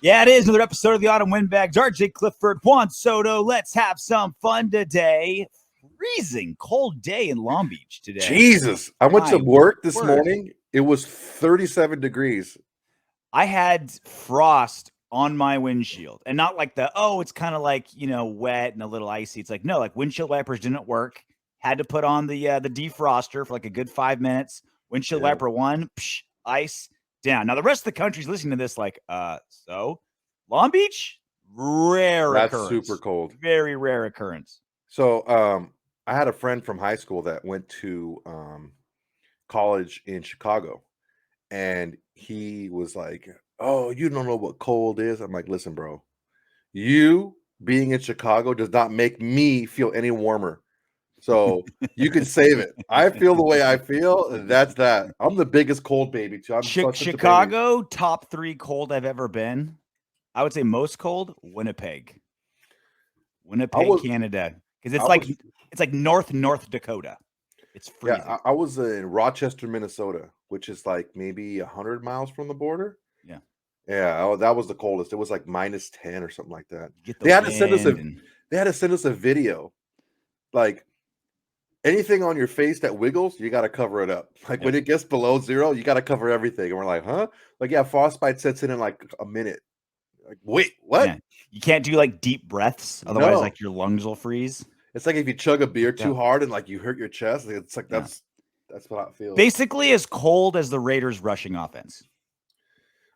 Yeah, it is another episode of the Autumn Windbags. RJ Clifford, Juan Soto. Let's have some fun today. Freezing cold day in Long Beach today. Jesus. I went to work this morning. It was 37 degrees. I had frost on my windshield, and not like it's kind of like, wet and a little icy. It's like, no, like windshield wipers didn't work. Had to put on the defroster for like a good 5 minutes. Windshield wiper one, ice down. Now the rest of the country's listening to this like, so Long Beach, rare occurrence. That's super cold. Very rare occurrence. So I had a friend from high school that went to college in Chicago, and he was like, oh, you don't know what cold is? I'm like, listen, bro, you being in Chicago does not make me feel any warmer. So you can save it. I feel the way I feel. That's that. I'm the biggest cold baby too. Chicago, top 3 cold I've ever been. I would say most cold, Winnipeg, Canada, because it's like North Dakota. It's freezing. Yeah, I was in Rochester, Minnesota, which is like maybe 100 miles from the border. Yeah, that was the coldest. It was like -10 or something like that. They had to send us a video, like. Anything on your face that wiggles, you got to cover it up. Like when it gets below 0, you got to cover everything. And we're like, huh? Like, yeah, frostbite sets in like a minute. Like, wait, what? Yeah. You can't do like deep breaths. Otherwise, like your lungs will freeze. It's like if you chug a beer too hard and like you hurt your chest. It's like that's what I feel. Basically as cold as the Raiders rushing offense.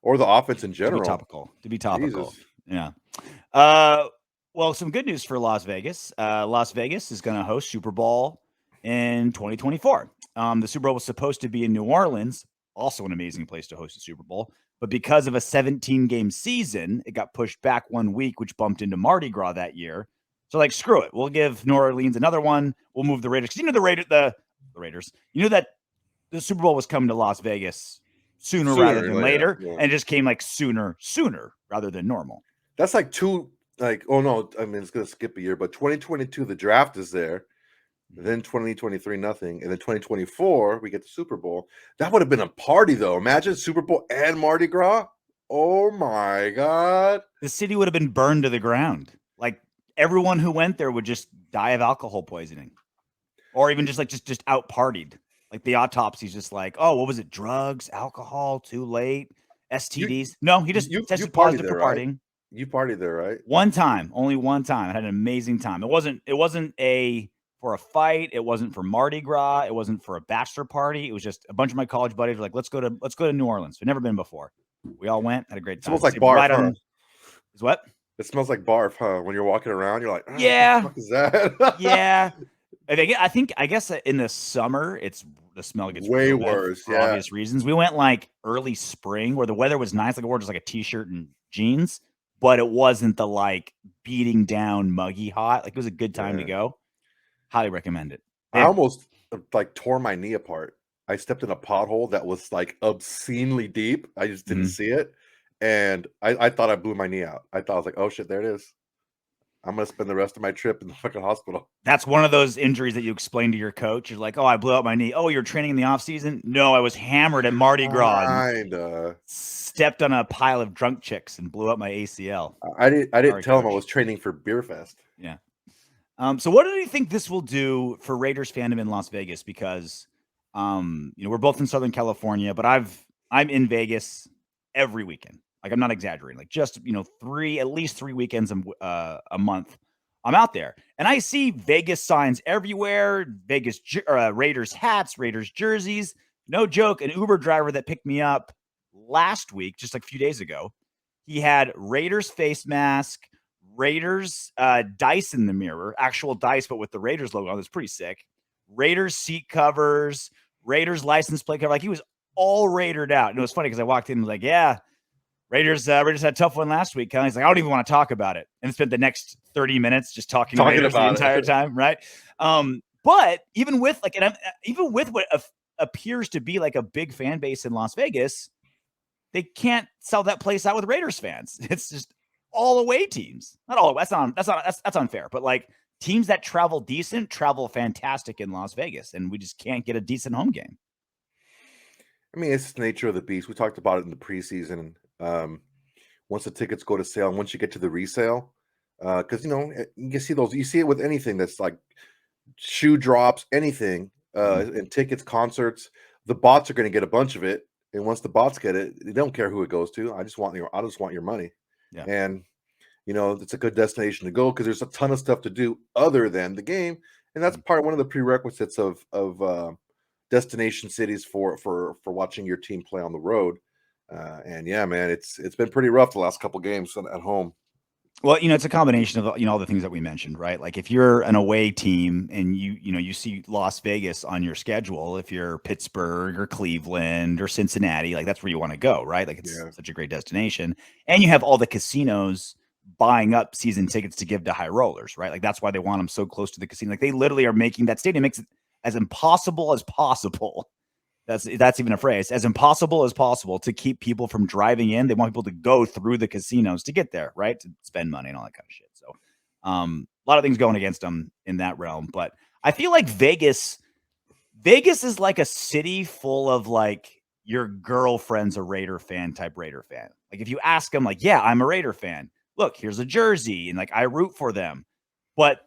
Or the offense in general. To be topical. Jesus. Yeah. Well, some good news for Las Vegas. Las Vegas is going to host Super Bowl in 2024. The Super Bowl was supposed to be in New Orleans, also an amazing place to host a Super Bowl. But because of a 17-game season, it got pushed back 1 week, which bumped into Mardi Gras that year. So, like, screw it. We'll give New Orleans another one. We'll move the Raiders. Because the Raiders, you know that the Super Bowl was coming to Las Vegas sooner rather than later. Yeah. And it just came like sooner rather than normal. That's like oh no, I mean, it's going to skip a year, but 2022, the draft is there. Then 2023, nothing. And then 2024, we get the Super Bowl. That would have been a party, though. Imagine Super Bowl and Mardi Gras. Oh, my God. The city would have been burned to the ground. Like, everyone who went there would just die of alcohol poisoning. Or even just out partied. Like, the autopsy's just like, oh, what was it? Drugs, alcohol, too late, STDs. No, he just tested positive for partying. Right? You partied there, right? One time. Only one time. I had an amazing time. It wasn't for a fight. It wasn't for Mardi Gras. It wasn't for a bachelor party. It was just a bunch of my college buddies were like, let's go to New Orleans. We've never been before. We all went, had a great time. It smells like barf, huh? Is what? It smells like barf, huh? When you're walking around, you're like, yeah. What the fuck is that? Yeah. I guess in the summer, the smell gets way worse for obvious reasons. We went like early spring where the weather was nice. Like I wore just like a t-shirt and jeans, but it wasn't the like beating down muggy hot. Like it was a good time to go. Highly recommend it. I almost like tore my knee apart. I stepped in a pothole that was like obscenely deep. I just didn't see it. And I thought I blew my knee out. I was like, oh shit, there it is. I'm going to spend the rest of my trip in the fucking hospital. That's one of those injuries that you explain to your coach. You're like, oh, I blew out my knee. Oh, you're training in the off season? No, I was hammered at Mardi Gras. Stepped on a pile of drunk chicks and blew up my ACL. I didn't tell him I was training for Beer Fest. Yeah. So what do you think this will do for Raiders fandom in Las Vegas? Because, we're both in Southern California, but I'm in Vegas every weekend. Like I'm not exaggerating. Like just at least 3 weekends a month, I'm out there, and I see Vegas signs everywhere. Vegas Raiders hats, Raiders jerseys. No joke. An Uber driver that picked me up last week, just like a few days ago, he had Raiders face mask, Raiders dice in the mirror, actual dice, but with the Raiders logo on. That's pretty sick. Raiders seat covers, Raiders license plate cover. Like he was all Raidered out. And it was funny because I walked in and was like, yeah, Raiders had a tough one last week. He's like, I don't even want to talk about it. And spent the next 30 minutes just talking Raiders the entire time, right? But even with what appears to be like a big fan base in Las Vegas, they can't sell that place out with Raiders fans. It's just all away teams. Not all. That's unfair. But like teams that travel fantastic in Las Vegas, and we just can't get a decent home game. I mean, it's the nature of the beast. We talked about it in the preseason. once the tickets go to sale and once you get to the resale, because you can see those. You see it with anything that's like shoe drops, anything, and tickets, concerts. The bots are going to get a bunch of it, and once the bots get it, they don't care who it goes to. I just want your money. Yeah. And it's a good destination to go because there's a ton of stuff to do other than the game, and that's one of the prerequisites of destination cities for watching your team play on the road. And yeah, man, it's been pretty rough the last couple games at home. Well, it's a combination of all the things that we mentioned, right? Like if you're an away team and you see Las Vegas on your schedule, if you're Pittsburgh or Cleveland or Cincinnati, like that's where you want to go, right? Like it's such a great destination, and you have all the casinos buying up season tickets to give to high rollers, right? Like that's why they want them so close to the casino. Like they literally are making that stadium makes it as impossible as possible. That's even a phrase, as impossible as possible to keep people from driving in. They want people to go through the casinos to get there, right? To spend money and all that kind of shit. So a lot of things going against them in that realm. But I feel like Vegas is like a city full of like your girlfriend's a Raider fan type Raider fan. Like if you ask them like, yeah, I'm a Raider fan. Look, here's a jersey. And like, I root for them. But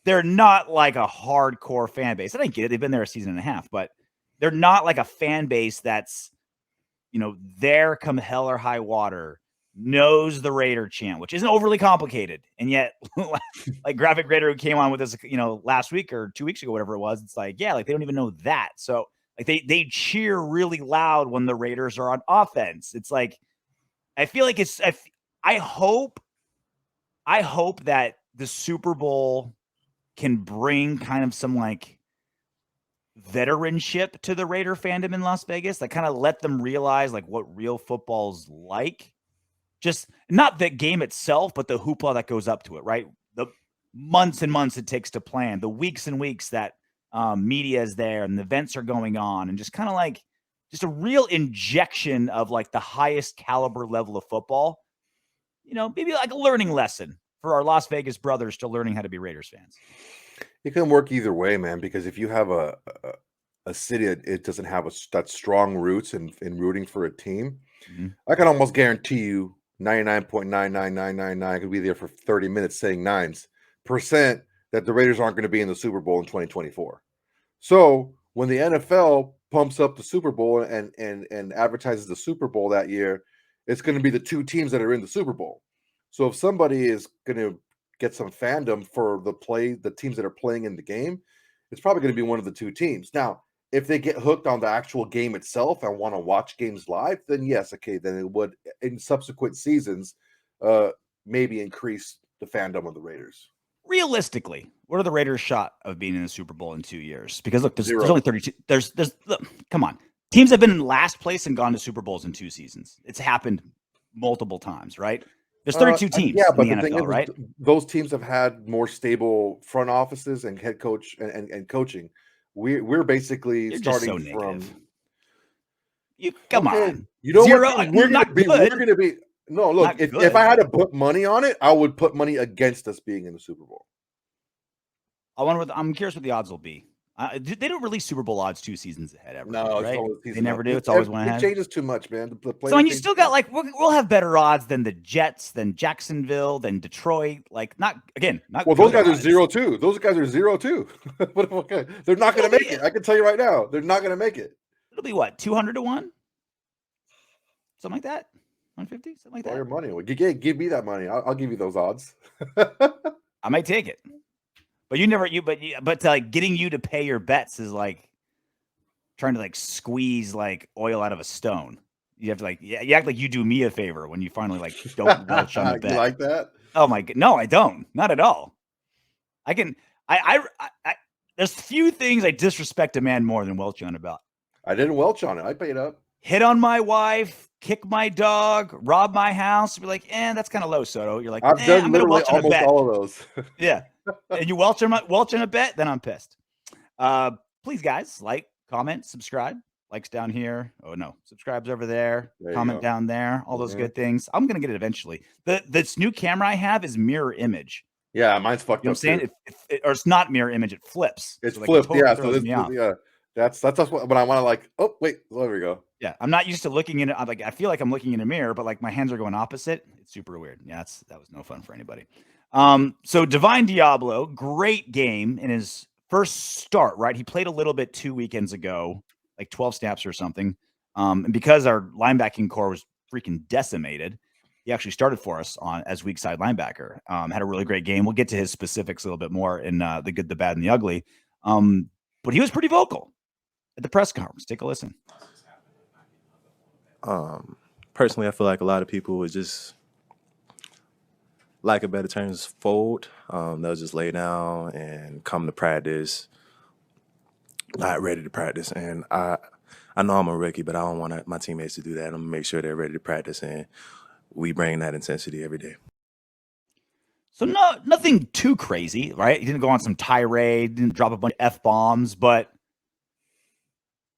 they're not like a hardcore fan base. I get it. They've been there a season and a half, but they're not like a fan base that's, there come hell or high water, knows the Raider chant, which isn't overly complicated. And yet, like Graphic Raider who came on with us, last week or 2 weeks ago, whatever it was, it's like, yeah, like they don't even know that. So like they cheer really loud when the Raiders are on offense. It's like, I feel like I hope that the Super Bowl can bring kind of some like veteranship to the Raider fandom in Las Vegas, that kind of let them realize like what real football's like. Just not the game itself, but the hoopla that goes up to it, right? The months and months it takes to plan, the weeks and weeks that media is there and the events are going on, and just kind of like just a real injection of like the highest caliber level of football. Maybe like a learning lesson for our Las Vegas brothers to learning how to be Raiders fans. It can work either way, man, because if you have a city that it doesn't have that strong roots in rooting for a team, I can almost guarantee you 99.99999 could be there for 30 minutes saying % that the Raiders aren't going to be in the Super Bowl in 2024. So when the NFL pumps up the Super Bowl and advertises the Super Bowl that year, it's going to be the two teams that are in the Super Bowl. So if somebody is going to get some fandom for the teams that are playing in the game, it's probably going to be one of the two teams. Now, if they get hooked on the actual game itself and want to watch games live, then yes, okay, then it would in subsequent seasons maybe increase the fandom of the Raiders. Realistically, what are the Raiders' shot of being in the Super Bowl in 2 years? Because look, there's only 32. Look, come on, teams have been in last place and gone to Super Bowls in 2 seasons. It's happened multiple times, right? There's 32 teams in the NFL, right? Those teams have had more stable front offices and head coach and coaching. We're basically starting from. You come on. You know what? We're gonna be. No, look. If I had to put money on it, I would put money against us being in the Super Bowl. I'm curious what the odds will be. They don't release Super Bowl odds 2 seasons ahead ever. No, right? They never do. It's always one ahead. It changes too much, man. So and you still got like we'll have better odds than the Jets, than Jacksonville, than Detroit. Like not. Well, those guys are 0-2. Those guys are 0-2. They're not going to make it. I can tell you right now, they're not going to make it. It'll be what, 200 to 1, something like that. 150, something like that. All your money. Give me that money. I'll give you those odds. I might take it. But like getting you to pay your bets is like trying to like squeeze like oil out of a stone. You have to like, you act like you do me a favor when you finally like don't welch on the bet. You like that? Oh my god, no, I don't. Not at all. There's few things I disrespect a man more than welching on a bet. I didn't welch on it. I paid up. Hit on my wife, kick my dog, rob my house. Be like, that's kind of low, Soto. You're like, I've done literally almost all of those. Yeah. And you welch on a bet, then I'm pissed. Please, guys, like, comment, subscribe. Likes down here. Oh no, subscribe's over there. Comment down there. All those good things. I'm gonna get it eventually. This new camera I have is mirror image. Yeah, mine's fucked up. You know what I'm saying? Or it's not mirror image. It flips. It's flipped. Totally yeah. So this, yeah. That's what I want to like. Oh wait, there we go. Yeah, I'm not used to looking in it. I'm like, I feel like I'm looking in a mirror, but like my hands are going opposite. It's super weird. Yeah, that was no fun for anybody. So Divine Diablo, great game in his first start, right? He played a little bit 2 weekends ago, like 12 snaps or something. And because our linebacking core was freaking decimated, he actually started for us on as weak side linebacker. Had a really great game. We'll get to his specifics a little bit more in the good, the bad, and the ugly. But he was pretty vocal at the press conference. Take a listen. Personally, I feel like a lot of people would just, like a better term, is fold. They'll just lay down and come to practice, not ready to practice. And I know I'm a rookie, but I don't want my teammates to do that. I'm gonna make sure they're ready to practice, and we bring that intensity every day. So nothing too crazy, right? He didn't go on some tirade, didn't drop a bunch of F-bombs, but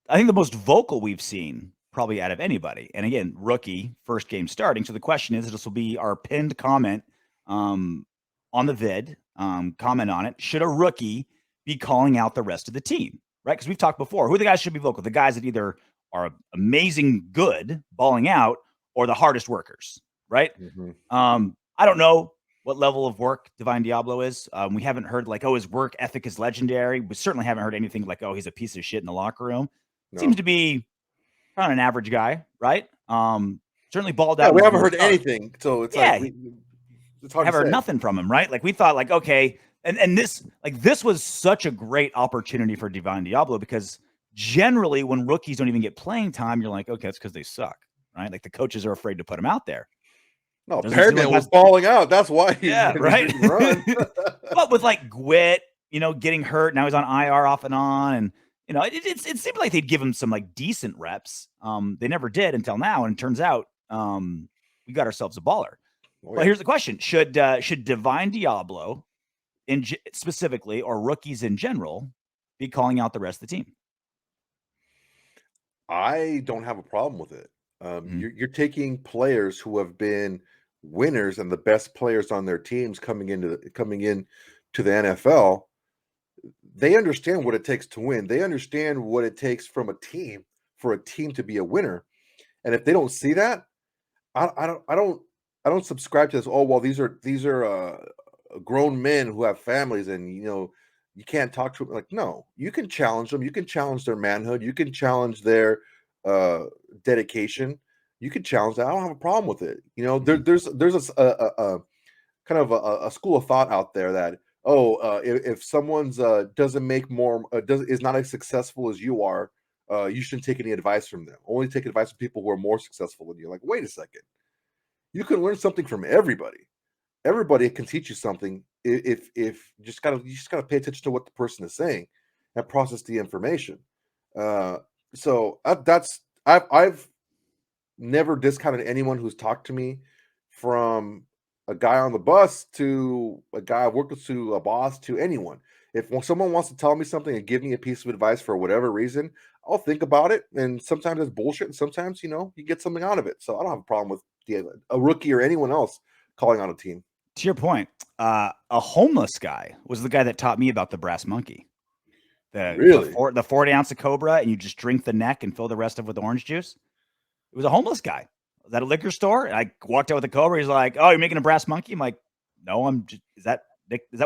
I think the most vocal we've seen probably out of anybody. And again, rookie, first game starting. So the question is, this will be our pinned comment on the vid, comment on it. Should a rookie be calling out the rest of the team, right? Because we've talked before, who the guys should be vocal? The guys that either are amazing good, balling out, or the hardest workers, right? I don't know what level of work Divine Diablo is. We haven't heard like, oh, his work ethic is legendary. We certainly haven't heard anything like, oh, he's a piece of shit in the locker room. No. Seems to be kind of an average guy, right? Certainly balled out. Yeah, we haven't heard anything, so it's like it's hard to say. Heard nothing from him, right? Like we thought, like okay, and this was such a great opportunity for Divine Diablo because generally when rookies don't even get playing time, you're like, okay, it's because they suck, right? Like the coaches are afraid to put them out there. No, Perriman was balling out. That's why he's right. But with like Gwit, getting hurt, now he's on IR off and on, and it seemed like they'd give him some like decent reps. They never did until now, and it turns out we got ourselves a baller. Well, here's the question: Should Divine Diablo, specifically, or rookies in general, be calling out the rest of the team? I don't have a problem with it. You're taking players who have been winners and the best players on their teams coming in to the NFL. They understand what it takes to win. They understand what it takes from a team for a team to be a winner. And if they don't see that, I don't subscribe to this. Oh, well, these are grown men who have families, and you can't talk to them. Like, no, you can challenge them. You can challenge their manhood. You can challenge their dedication. You can challenge that. I don't have a problem with it. There's a kind of a school of thought out there that if someone's doesn't make more is not as successful as you are, you shouldn't take any advice from them. Only take advice from people who are more successful than you. Like, wait a second, you can learn something from everybody. Everybody can teach you something if you just gotta pay attention to what the person is saying and process the information. So I've never discounted anyone who's talked to me, from a guy on the bus to a guy I've worked with to a boss to anyone. If someone wants to tell me something and give me a piece of advice for whatever reason, I'll think about it. And sometimes it's bullshit, and sometimes you get something out of it. So I don't have a problem with a rookie or anyone else calling on a team. To your point, a homeless guy was the guy that taught me about the brass monkey. Really? The 40 ounce of Cobra, and you just drink the neck and fill the rest of it with orange juice. It was a homeless guy. Was at a liquor store, and I walked out with a Cobra. He's like, "Oh, you're making a brass monkey?" I'm like, "No, I'm just, is that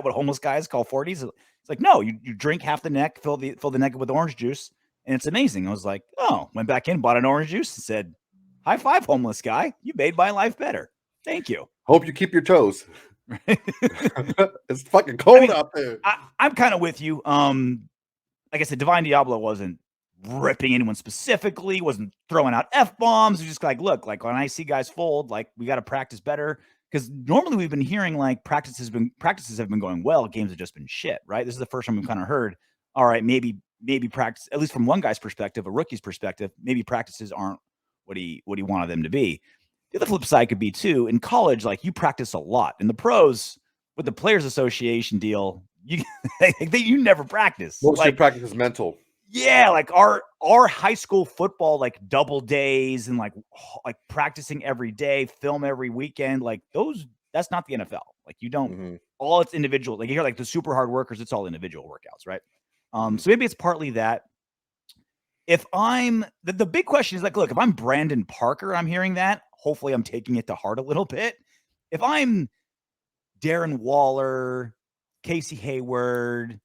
what homeless guys call 40s?" It's like, "No, you drink half the neck, fill the neck with orange juice, and it's amazing." I was like, "Oh," went back in, bought an orange juice, and said, "High five, homeless guy. You made my life better. Thank you." Hope you keep your toes. It's fucking cold out there. I'm kind of with you. Like I said, Divine Diablo wasn't ripping anyone specifically, wasn't throwing out F-bombs. Just like, look, like when I see guys fold, like we got to practice better. Because normally we've been hearing like practices have been going well, games have just been shit, right? This is the first time we've kind of heard, all right, maybe practice, at least from one guy's perspective, a rookie's perspective, maybe practices aren't what he wanted them to be. The other flip side could be too, in college, like you practice a lot. In the pros, with the Players Association deal, you never practice. Most of your practice is mental. Yeah, like our high school football, like double days and like practicing every day, film every weekend, like that's not the NFL. Like you don't all it's individual. Like you hear like the super hard workers, it's all individual workouts, right? So maybe it's partly that. if I'm the big question is like, look, if I'm Brandon Parker, I'm hearing that. Hopefully, I'm taking it to heart a little bit. If I'm Darren Waller, Casey Hayward,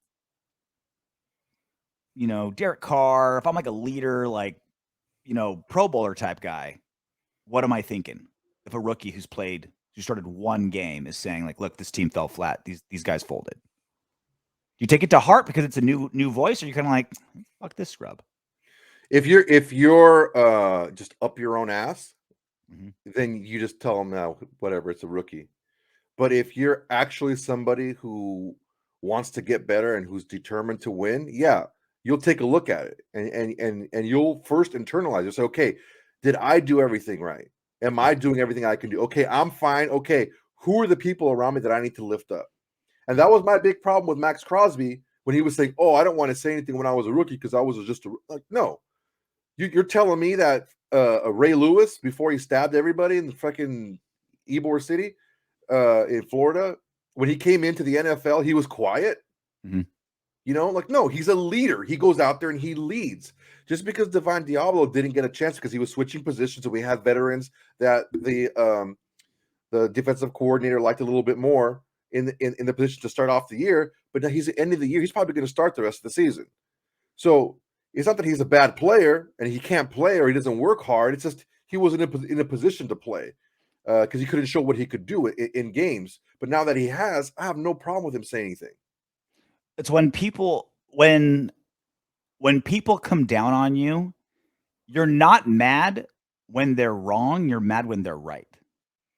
Derek Carr, if I'm like a leader, like, Pro Bowler type guy, what am I thinking? If a rookie who started one game is saying like, look, this team fell flat. These guys folded. Do you take it to heart because it's a new voice, or you kind of like, fuck this scrub? If you're just up your own ass, then you just tell them now, whatever, it's a rookie. But if you're actually somebody who wants to get better and who's determined to win, yeah, you'll take a look at it and you'll first internalize it. Say, okay, did I do everything right? Am I doing everything I can do? Okay, I'm fine. Okay, who are the people around me that I need to lift up? And that was my big problem with Max Crosby when he was saying, oh, I don't want to say anything when I was a rookie because I was just no. You're telling me that Ray Lewis, before he stabbed everybody in the fucking Ybor City in Florida, when he came into the NFL, he was quiet? No, he's a leader. He goes out there and he leads. Just because Divine Diablo didn't get a chance because he was switching positions and we had veterans that the defensive coordinator liked a little bit more in the position to start off the year, but now he's at the end of the year. He's probably going to start the rest of the season. So it's not that he's a bad player and he can't play or he doesn't work hard. It's just he wasn't in a position to play because he couldn't show what he could do in games. But now that he has, I have no problem with him saying anything. It's when people when people come down on you, you're not mad when they're wrong. You're mad when they're right.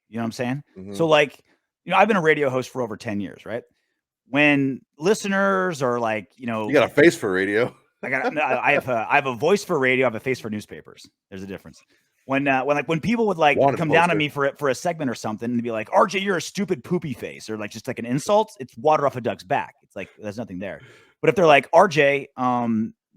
You know what I'm saying? So like, I've been a radio host for over 10 years, right? When listeners are like, you got a face for radio. I have a voice for radio. I have a face for newspapers. There's a difference. When people would like come down on me for a segment or something and be like, RJ, you're a stupid poopy face, or like just like an insult, it's water off a duck's back. It's like there's nothing there. But if they're like, RJ,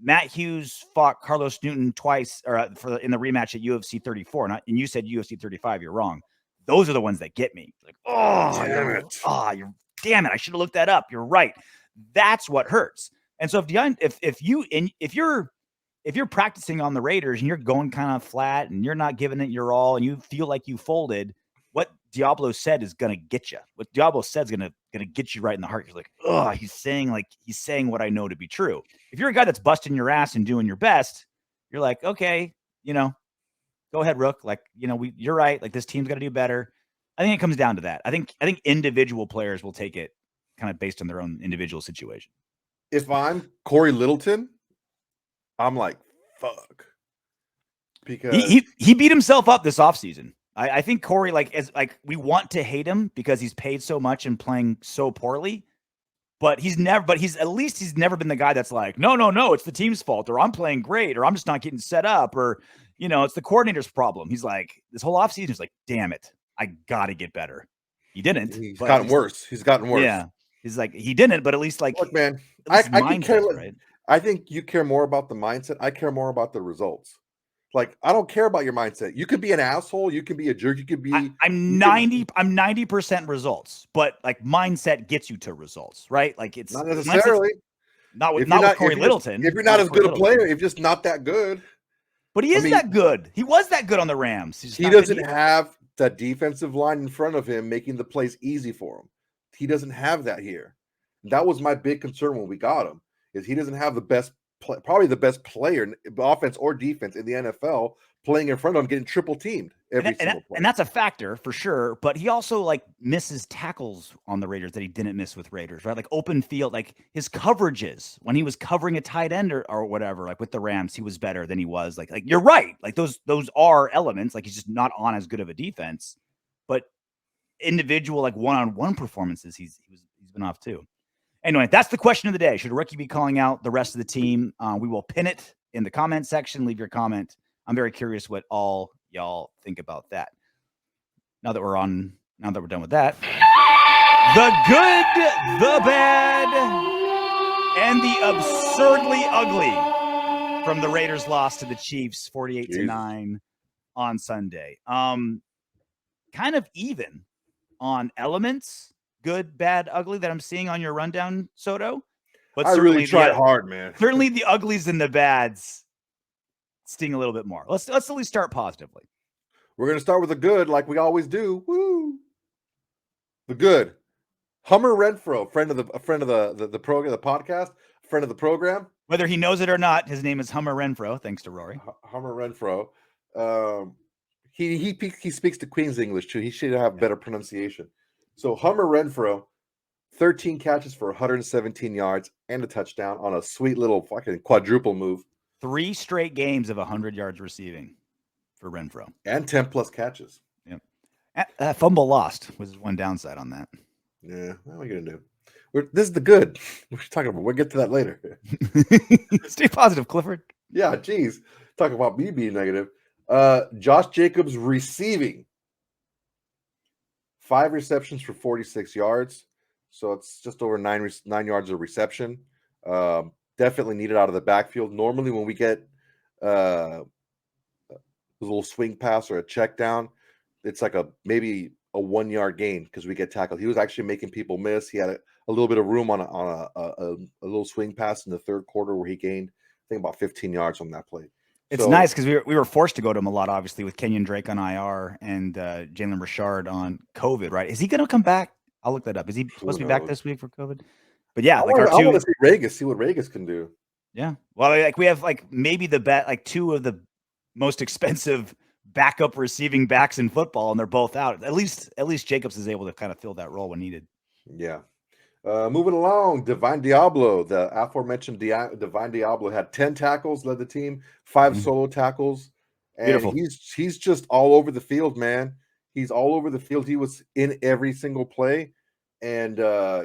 Matt Hughes fought Carlos Newton twice or in the rematch at UFC 34, and you said UFC 35, you're wrong. Those are the ones that get me. Like, damn it, I should have looked that up. You're right. That's what hurts. And so if you're practicing on the Raiders and you're going kind of flat and you're not giving it your all and you feel like you folded, what Diablo said is going to get you. What Diablo said is going to get you right in the heart. You're like, oh, he's saying what I know to be true. If you're a guy that's busting your ass and doing your best, you're like, okay, go ahead, Rook. Like, you're right. Like, this team's got to do better. I think it comes down to that. I think individual players will take it kind of based on their own individual situation. If I'm Corey Littleton, I'm like, fuck. Because he beat himself up this offseason. I think Corey, we want to hate him because he's paid so much and playing so poorly. But he's never been the guy that's like, no, it's the team's fault, or I'm playing great, or I'm just not getting set up, or it's the coordinator's problem. He's like, this whole offseason is like, damn it, I gotta get better. He didn't. He's gotten worse. Yeah. He's like, he didn't, but at least like, look, man, I can care. Right? I think you care more about the mindset. I care more about the results. Like, I don't care about your mindset. You could be an asshole. You can be a jerk. You could be. I'm 90% results, but like mindset gets you to results, right? Like it's not necessarily. Not with Corey Littleton. If you're not as good a player, if you're just not that good. But he is that good. He was that good on the Rams. He doesn't have the defensive line in front of him making the plays easy for him. He doesn't have that here. That was my big concern when we got him. Is he doesn't have the best, probably the best player, offense or defense in the NFL, playing in front of him, getting triple teamed every single play. And that's a factor for sure. But he also like misses tackles on the Raiders that he didn't miss with Raiders, right? Like open field, like his coverages when he was covering a tight end or whatever, like with the Rams, he was better than he was. Like you're right. Like those are elements. Like he's just not on as good of a defense, but individual like one-on-one performances, he's been off too. Anyway, that's the question of the day. Should a rookie be calling out the rest of the team? We will pin it in the comment section. Leave your comment. I'm very curious what all y'all think about that. Now that we're done with that, the good, the bad, and the absurdly ugly from the Raiders' loss to the Chiefs, 48-9 on Sunday. Kind of even on elements. Good, bad, ugly that I'm seeing on your rundown, Soto. But I really tried hard, man. Certainly the uglies and the bads sting a little bit more. Let's at least start positively. We're gonna start with the good, like we always do. Woo! The good. Hummer Renfro, friend of the program, the podcast, friend of the program. Whether he knows it or not, his name is Hummer Renfro. Thanks to Rory. Hummer Renfro. He speaks the Queen's English too. He should have better pronunciation. So Hummer Renfro, 13 catches for 117 yards and a touchdown on a sweet little fucking quadruple move. 3 straight games of 100 yards receiving for Renfro. And 10 plus catches. Yep. Fumble lost was one downside on that. Yeah, what are we going to do? This is the good. We're talking about. We'll get to that later. Stay positive, Clifford. Yeah, geez. Talk about me being negative. Josh Jacobs receiving 5 receptions for 46 yards. So it's just over 9 yards of reception. Definitely needed out of the backfield. Normally when we get a little swing pass or a check down, it's like maybe a 1 yard gain because we get tackled. He was actually making people miss. He had a little bit of room on a little swing pass in the third quarter where he gained, I think, about 15 yards on that play. It's nice because we were forced to go to him a lot, obviously, with Kenyon Drake on IR and Jalen Richard on COVID, right? Is he going to come back? I'll look that up. Is he supposed to be back this week for COVID? But yeah, I want to see Regas, see what Regas can do. Yeah. Well, like we have maybe two of the most expensive backup receiving backs in football, and they're both out. At least Jacobs is able to kind of fill that role when needed. Yeah. Moving along, Divine Diablo, the aforementioned Divine Diablo had 10 tackles, led the team, 5 solo tackles, and beautiful. He's just all over the field, man. He's all over the field. He was in every single play, and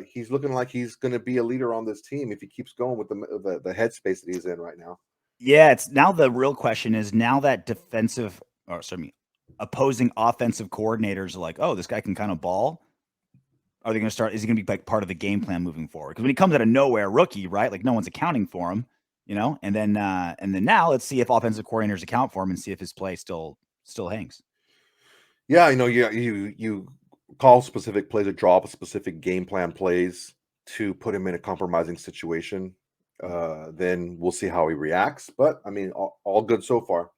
he's looking like he's going to be a leader on this team if he keeps going with the headspace that he's in right now. Yeah, it's now the real question is now that opposing offensive coordinators are like, oh, this guy can kind of ball. Are they going to start? Is he going to be like part of the game plan moving forward? Because when he comes out of nowhere, rookie, right? Like no one's accounting for him, And then now let's see if offensive coordinators account for him and see if his play still hangs. Yeah, you call specific plays or draw up a specific game plan plays to put him in a compromising situation. Then we'll see how he reacts. But I mean, all good so far.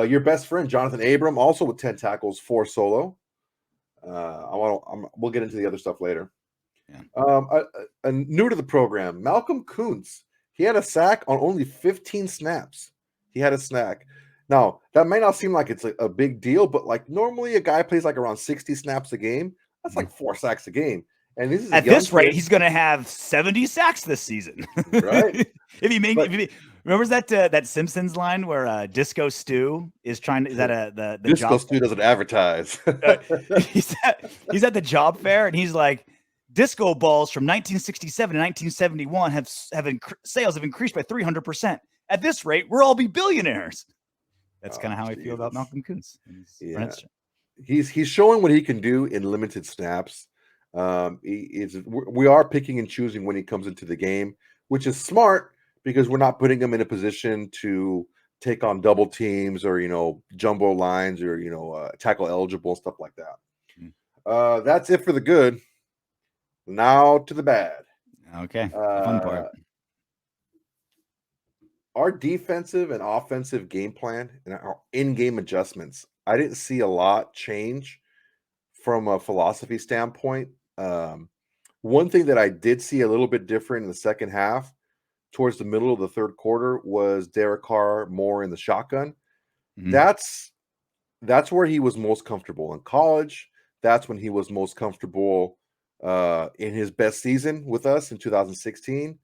Your best friend Jonathan Abram also with 10 tackles, 4 solo. We'll get into the other stuff later. Yeah. New to the program, Malcolm Kuntz. He had a sack on only 15 snaps. He had a sack. Now that may not seem like it's a big deal, but like normally a guy plays like around 60 snaps a game. That's like 4 sacks a game. And this is at this rate, he's going to have 70 sacks this season, right? Remembers that Simpsons line where Disco Stew is trying to the Disco job Stew doesn't advertise. he's at the job fair and he's like, disco balls from 1967 to 1971 sales have increased by 300%. At this rate, we'll all be billionaires. That's kind of how I feel about Malcolm Kuntz. Yeah. He's showing what he can do in limited snaps. We are picking and choosing when he comes into the game, which is smart because we're not putting him in a position to take on double teams or jumbo lines or tackle eligible stuff like that. That's it for the good. Now to the bad. Okay, fun part. Our defensive and offensive game plan and our in-game adjustments, I didn't see a lot change from a philosophy standpoint. One thing that I did see a little bit different in the second half, towards the middle of the third quarter, was Derek Carr more in the shotgun. Mm-hmm. That's where he was most comfortable in college. That's when he was most comfortable in his best season with us in 2016.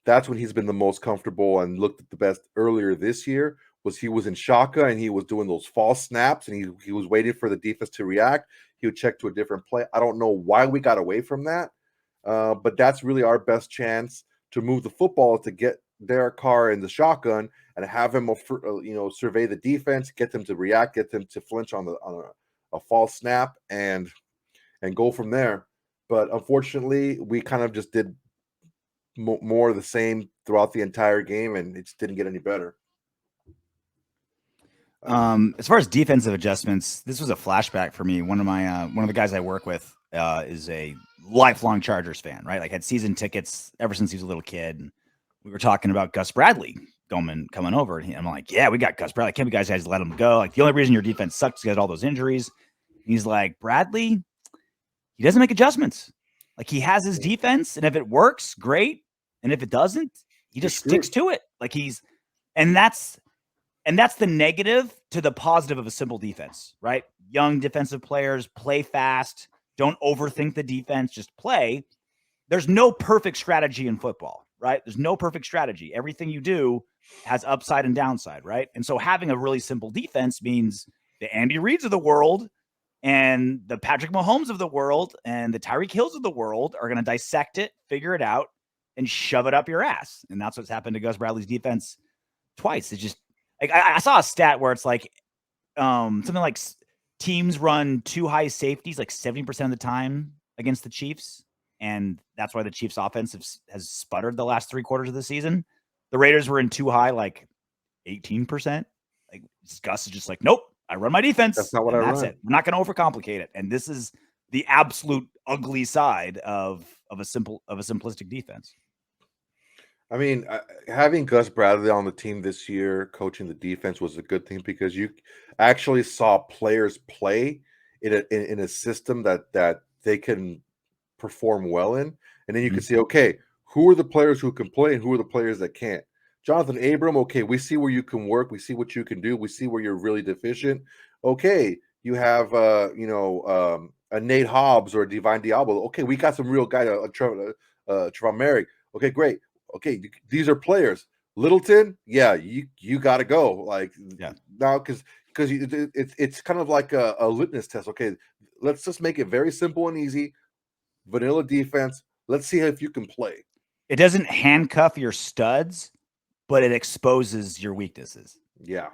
That's when he's been the most comfortable and looked at the best earlier this year. He was in shotgun and he was doing those false snaps and he was waiting for the defense to react. He would check to a different play. I don't know why we got away from that, but that's really our best chance to move the football, to get Derek Carr in the shotgun and have him, survey the defense, get them to react, get them to flinch on a false snap, and go from there. But unfortunately, we kind of just did more of the same throughout the entire game, and it just didn't get any better. As far as defensive adjustments, this was a flashback for me. One of the guys I work with is a lifelong Chargers fan, right? Like had season tickets ever since he was a little kid. And we were talking about Gus Bradley coming over. And I'm like, yeah, we got Gus Bradley. Can't we guys let him go? Like, the only reason your defense sucks is because all those injuries. And he's like, Bradley, he doesn't make adjustments. Like, he has his defense, and if it works, great. And if it doesn't, he just sticks to it. Like, and that's the negative to the positive of a simple defense, right? Young defensive players play fast. Don't overthink the defense. Just play. There's no perfect strategy in football, right? There's no perfect strategy. Everything you do has upside and downside, right? And so having a really simple defense means the Andy Reids of the world and the Patrick Mahomes of the world and the Tyreek Hills of the world are going to dissect it, figure it out, and shove it up your ass. And that's what's happened to Gus Bradley's defense twice. It's just like I saw a stat where it's like something like teams run two high safeties like 70% of the time against the Chiefs. And that's why the Chiefs offense has sputtered the last 3 quarters of the season. The Raiders were in too high, like 18%. Like, Gus is just like, nope, I run my defense. That's not what I run. That's it. We're not going to overcomplicate it. And this is the absolute ugly side of a simplistic defense. I mean, having Gus Bradley on the team this year, coaching the defense, was a good thing because you actually saw players play in a system that they can perform well in, and then you can see, okay, who are the players who can play and who are the players that can't. Jonathan Abram, okay, we see where you can work, we see what you can do, we see where you're really deficient. Okay, you have a Nate Hobbs or a Divine Diablo. Okay, we got some real guys, Trevon Merrick. Okay, great. Okay, these are players. Littleton, yeah, you got to go. Like, now because it's kind of like a litmus test. Okay, let's just make it very simple and easy. Vanilla defense. Let's see if you can play. It doesn't handcuff your studs, but it exposes your weaknesses. Yeah.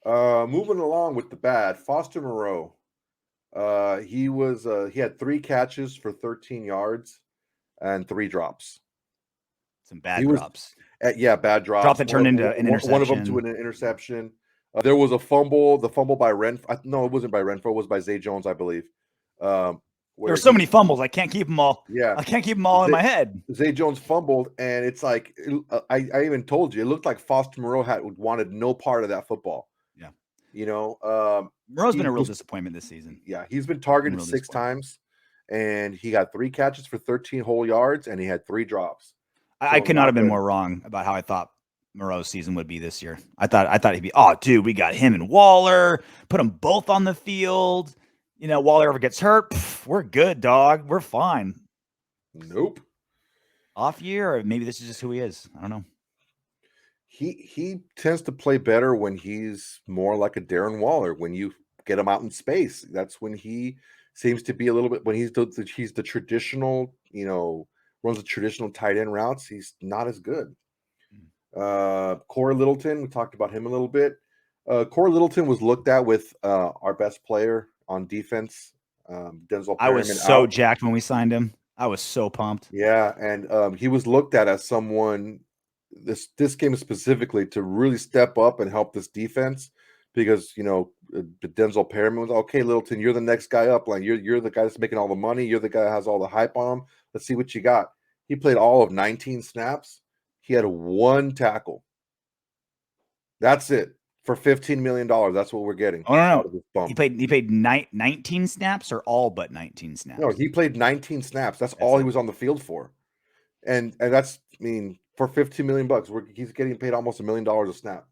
Moving along with the bad, Foster Moreau. He had 3 catches for 13 yards and 3 drops. Some bad drops. Bad drops. Drop that turned into an interception. One of them to an interception. There was a fumble. The fumble by Renfro. No, it wasn't by Renfro. It was by Zay Jones, I believe. There are so many fumbles. I can't keep them all. Yeah, I can't keep them all in my head. Zay Jones fumbled, and it's like I even told you, it looked like Foster Moreau wanted no part of that football. Yeah, Moreau's been a real disappointment this season. Yeah, he's been targeted 6 times, and he got 3 catches for 13 whole yards, and he had 3 drops. I could not have been more wrong about how I thought Moreau's season would be this year. I thought he'd be, oh, dude, we got him and Waller, put them both on the field. Waller ever gets hurt, we're good, dog. We're fine. Nope. Off year, or maybe this is just who he is. I don't know. He tends to play better when he's more like a Darren Waller. When you get him out in space, that's when he seems to be a little bit. When he's the traditional, runs the traditional tight end routes, he's not as good. Corey Littleton, we talked about him a little bit. Corey Littleton was looked at with our best player on defense, Denzel Perryman. I was so jacked when we signed him. I was so pumped. Yeah, and he was looked at as someone this game specifically to really step up and help this defense because Denzel Perryman was, okay, Littleton, you're the next guy up. Like you're the guy that's making all the money. You're the guy that has all the hype on him. Let's see what you got. He played all of 19 snaps. He had 1 tackle. That's it. For $15 million, that's what we're getting. Oh, no. He played 19 snaps or all but 19 snaps? No, he played 19 snaps. That's all he was on the field for. And that's, for $15 million, he's getting paid almost $1 million a snap.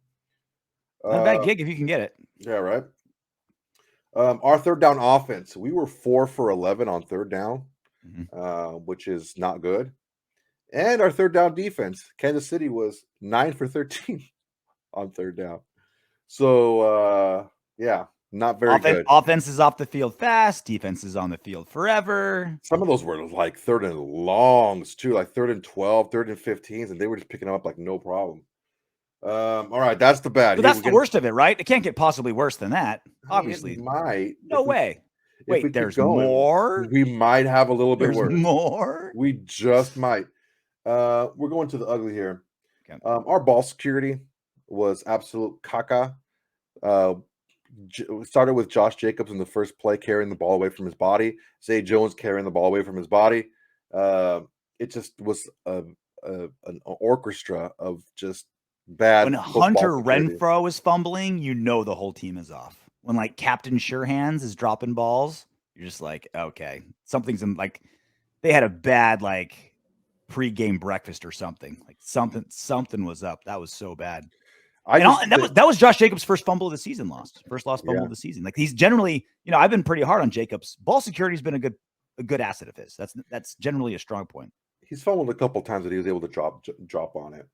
Not a bad gig if you can get it. Yeah, right. Our third down offense, we were 4 for 11 on third down, which is not good. And our third down defense, Kansas City, was 9 for 13 on third down. So, not very good. Offense is off the field fast. Defense is on the field forever. Some of those were like 3rd and longs, too, like 3rd and 12, 3rd and 15s, and they were just picking them up like no problem. All right, that's the bad. But that's the worst of it, right? It can't get possibly worse than that. Obviously. It might. No way. Wait, there's more? We might have a little bit worse. More? We just might. We're going to the ugly here. Okay. Our ball security was absolute caca. Started with Josh Jacobs in the first play carrying the ball away from his body. Zay Jones carrying the ball away from his body. It just was an orchestra of just Bad. When Hunter Renfrow is fumbling, you know the whole team is off. When like Captain Surehands is dropping balls, you're just like, okay, something's in like they had a bad like pre-game breakfast or something. Like something was up. That was so bad. That was Josh Jacobs' first fumble of the season first lost fumble of the season. Like he's generally, I've been pretty hard on Jacobs. Ball security has been a good asset of his. That's generally a strong point. He's fumbled a couple times that he was able to drop on it.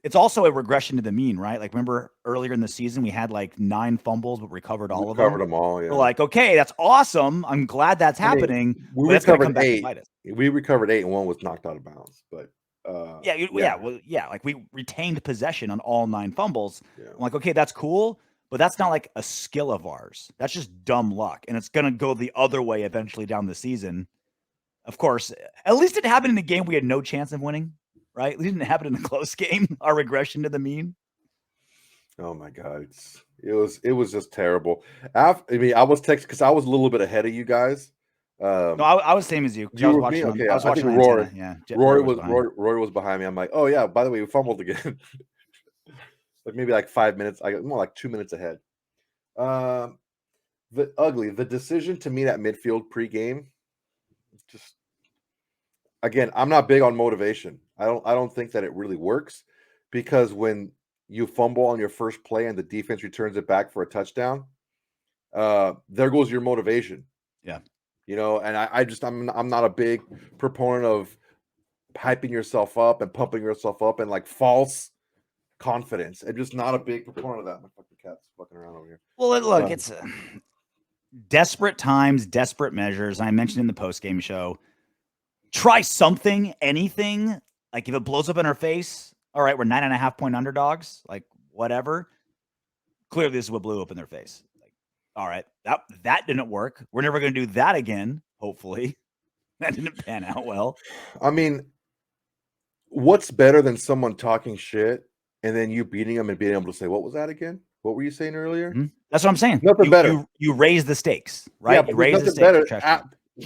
It's also a regression to the mean, right? Like remember earlier in the season we had like 9 fumbles, but recovered all of them. Recovered them all. Yeah. We're like, okay, that's awesome. I'm glad that's happening. We recovered 8. We recovered 8, and 1 was knocked out of bounds. But like we retained possession on all 9 fumbles. Yeah. I'm like, okay, that's cool, but that's not like a skill of ours. That's just dumb luck, and it's gonna go the other way eventually down the season. Of course, at least it happened in a game we had no chance of winning. Right? It didn't happen in a close game. Our regression to the mean. Oh my God. It was just terrible. I was texting because I was a little bit ahead of you guys. No, I was same as you. You were me? Okay. I was watching Rory. Yeah. Rory was behind me. I'm like, oh yeah, by the way, we fumbled again. Like maybe like 5 minutes. I got more like 2 minutes ahead. The decision to meet at midfield pregame. Just again, I'm not big on motivation. I don't think that it really works because when you fumble on your first play and the defense returns it back for a touchdown, there goes your motivation. Yeah. And I'm not a big proponent of hyping yourself up and pumping yourself up and like false confidence. I'm just not a big proponent of that. My fucking cat's fucking around over here. Well, look, it's desperate times, desperate measures. I mentioned in the post-game show, try something, anything. Like if it blows up in our face, all right, we're 9.5-point underdogs, like whatever. Clearly this is what blew up in their face. Like, all right, that didn't work. We're never going to do that again, hopefully. That didn't pan out well. I mean, what's better than someone talking shit and then you beating them and being able to say, what was that again? What were you saying earlier? Mm-hmm. That's what I'm saying. Nothing better. You raise the stakes, right? Yeah, but you raise the stakes better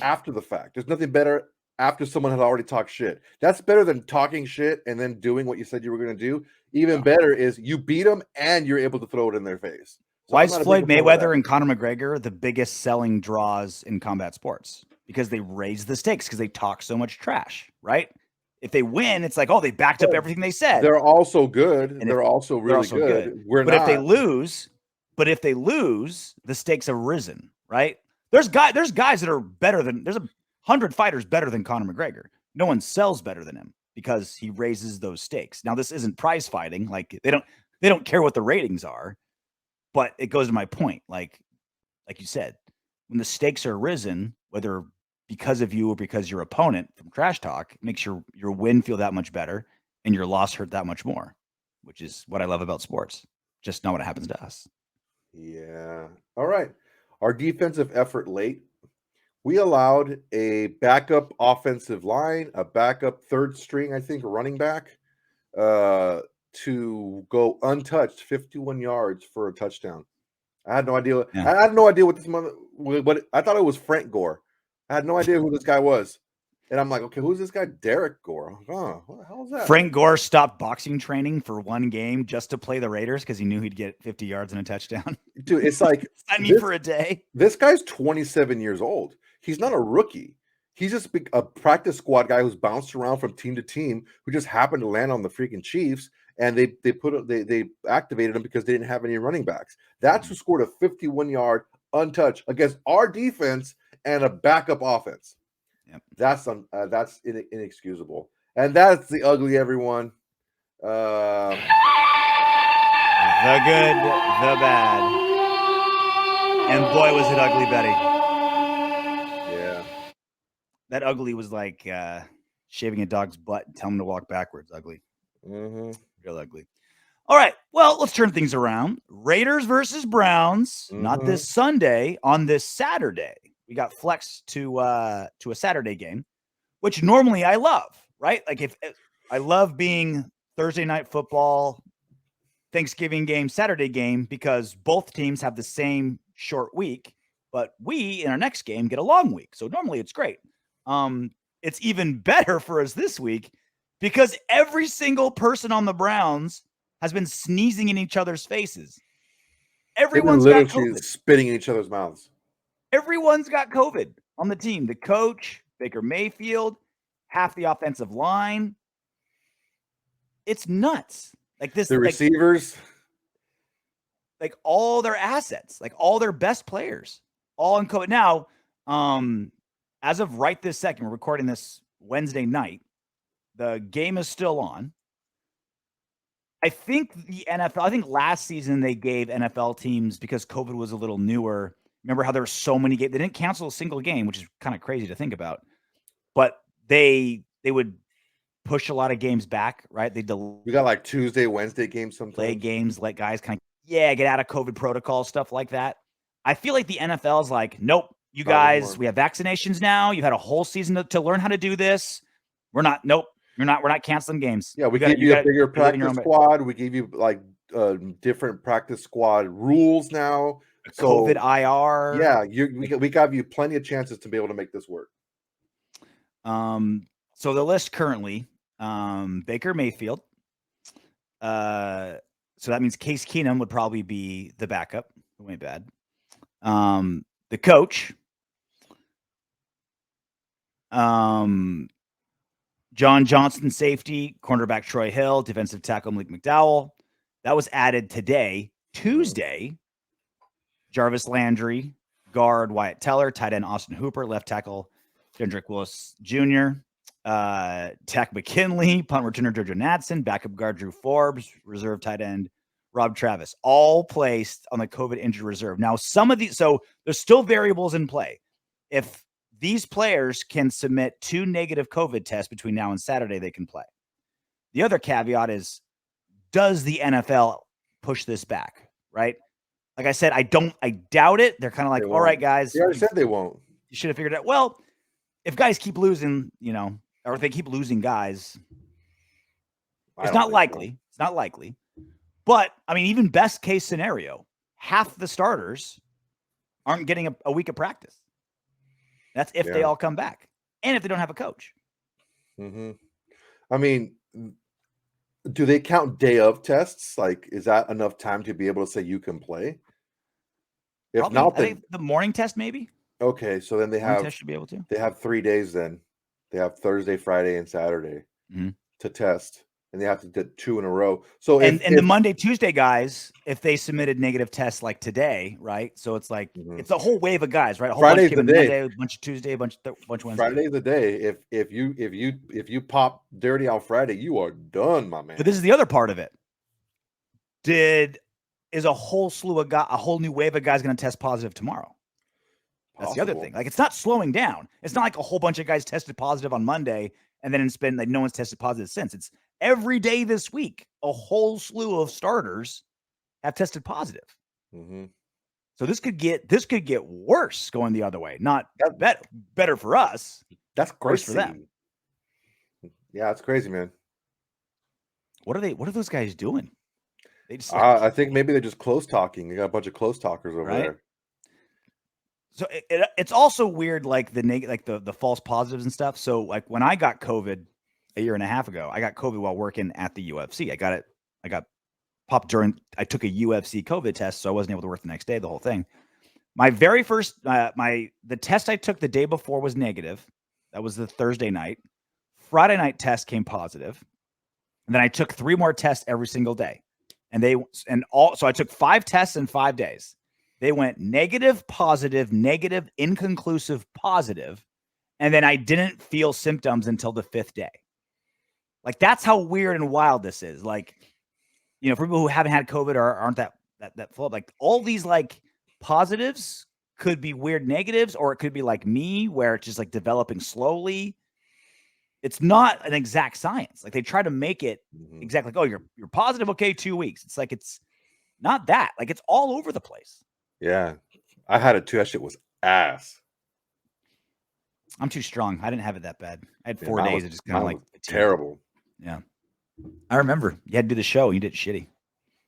after the fact. There's nothing better after someone has already talked shit. That's better than talking shit and then doing what you said you were going to do. Even better is you beat them and you're able to throw it in their face. So why is Floyd Mayweather and Conor McGregor the biggest selling draws in combat sports? Because they raise the stakes because they talk so much trash, right? If they win, it's like, oh, they backed up everything they said. They're also good. And they're also really good. If they lose, the stakes have risen, right? There's guys that are better than 100 fighters better than Conor McGregor. No one sells better than him because he raises those stakes. Now, this isn't prize fighting. Like they don't care what the ratings are, but it goes to my point. Like you said, when the stakes are risen, whether because of you or because your opponent from trash talk, it makes your win feel that much better and your loss hurt that much more, which is what I love about sports. Just not what happens to us. Yeah. All right. Our defensive effort late. We allowed a backup offensive line, a backup third string, I think, running back, to go untouched 51 yards for a touchdown. I had no idea. Yeah. I had no idea what this what I thought it was Frank Gore. I had no idea who this guy was. And I'm like, okay, who's this guy? Derek Gore. Oh, what the hell is that? Frank Gore stopped boxing training for one game just to play the Raiders because he knew he'd get 50 yards and a touchdown. Dude, it's like for a day. This guy's 27 years old. He's not a rookie. He's just a practice squad guy who's bounced around from team to team who just happened to land on the freaking Chiefs, and they activated him because they didn't have any running backs. That's who scored a 51-yard untouched against our defense and a backup offense. Yep. That's inexcusable, and that's the ugly. Everyone, the good, the bad, and boy was it ugly, Betty. Yeah, that ugly was like shaving a dog's butt and telling him to walk backwards. Ugly, real ugly. All right, well, let's turn things around. Raiders versus Browns, not this Sunday, on this Saturday. We got flexed to a Saturday game, which normally I love, right? Like if I love being Thursday night football, Thanksgiving game, Saturday game, because both teams have the same short week, but we in our next game get a long week. So normally it's great. It's even better for us this week because every single person on the Browns has been sneezing in each other's faces. Everyone's got COVID. Spitting in each other's mouths. Everyone's got COVID on the team. The coach, Baker Mayfield, half the offensive line. It's nuts. Like this, the receivers, like all their assets, like all their best players, all in COVID. Now, as of right this second, we're recording this Wednesday night. The game is still on. I think the NFL, I think last season they gave NFL teams, because COVID was a little newer. Remember how there were so many games? They didn't cancel a single game, which is kind of crazy to think about. But they would push a lot of games back, right? We got like Tuesday, Wednesday games sometimes. Play games, let guys kind of, get out of COVID protocol, stuff like that. I feel like the NFL is like, nope, you guys, we have vaccinations now. You've had a whole season to learn how to do this. We're not canceling games. Yeah, we gave you a bigger practice squad. We gave you like different practice squad rules now. So, COVID IR. Yeah, we got you plenty of chances to be able to make this work. So the list currently, Baker Mayfield. So that means Case Keenum would probably be the backup. It went bad. The coach, John Johnson, safety, cornerback Troy Hill, defensive tackle Malik McDowell. That was added today, Tuesday. Jarvis Landry, guard Wyatt Teller, tight end Austin Hooper, left tackle Kendrick Willis Jr., Tack McKinley, punt returner Jojo Natson, backup guard Drew Forbes, reserve tight end Rob Travis, all placed on the COVID injured reserve. Now, some of these, so there's still variables in play. If these players can submit 2 negative COVID tests between now and Saturday, they can play. The other caveat is, does the NFL push this back, right? Like I said, I doubt it. They're kind of like, all right, guys. They already said they won't. You should have figured it out. Well, if guys keep losing, or if they keep losing guys, it's not likely. So. It's not likely. But, I mean, even best case scenario, half the starters aren't getting a week of practice. That's if they all come back. And if they don't have a coach. Mm-hmm. I mean, do they count day of tests? Like, is that enough time to be able to say you can play? If probably, not, I think the morning test maybe. Okay, so then they should be able to. They have 3 days then. They have Thursday, Friday, and Saturday to test. And they have to do 2 in a row. So if the Monday, Tuesday guys, if they submitted negative tests like today, right? So it's like it's a whole wave of guys, right? A whole Friday's the day. Monday, a bunch of Tuesday, a bunch Wednesday. Friday's the day. If you pop dirty on Friday, you are done, my man. But this is the other part of it. Is a whole slew of a whole new wave of guys going to test positive tomorrow? That's the other thing. Like, it's not slowing down. It's not like a whole bunch of guys tested positive on Monday and then it's been like no one's tested positive since. It's every day this week, a whole slew of starters have tested positive. Mm-hmm. So this could get worse going the other way. Not better for us. That's crazy. Worse for them. Yeah, it's crazy, man. What are those guys doing? They just I think maybe they're just close talking. You got a bunch of close talkers over there. So it's also weird, like the false positives and stuff. So like when I got COVID a year and a half ago, I got COVID while working at the UFC. I got popped during. I took a UFC COVID test, so I wasn't able to work the next day. The whole thing. My very first the test I took the day before was negative. That was the Thursday night. Friday night test came positive, and then I took 3 more tests every single day, so I took 5 tests in 5 days. They went negative, positive, negative, inconclusive, positive, and then I didn't feel symptoms until the 5th day. Like, that's how weird and wild this is. Like, for people who haven't had COVID or aren't that full, like all these like positives could be weird negatives, or it could be like me where it's just like developing slowly. It's not an exact science. Like, they try to make it exactly like, oh, you're positive, okay, 2 weeks. It's like, it's not that. Like, it's all over the place. Yeah. I had it too. That shit was ass. I'm too strong. I didn't have it that bad. I had 4 days of just kind of like terrible. Yeah. I remember you had to do the show. You did shitty.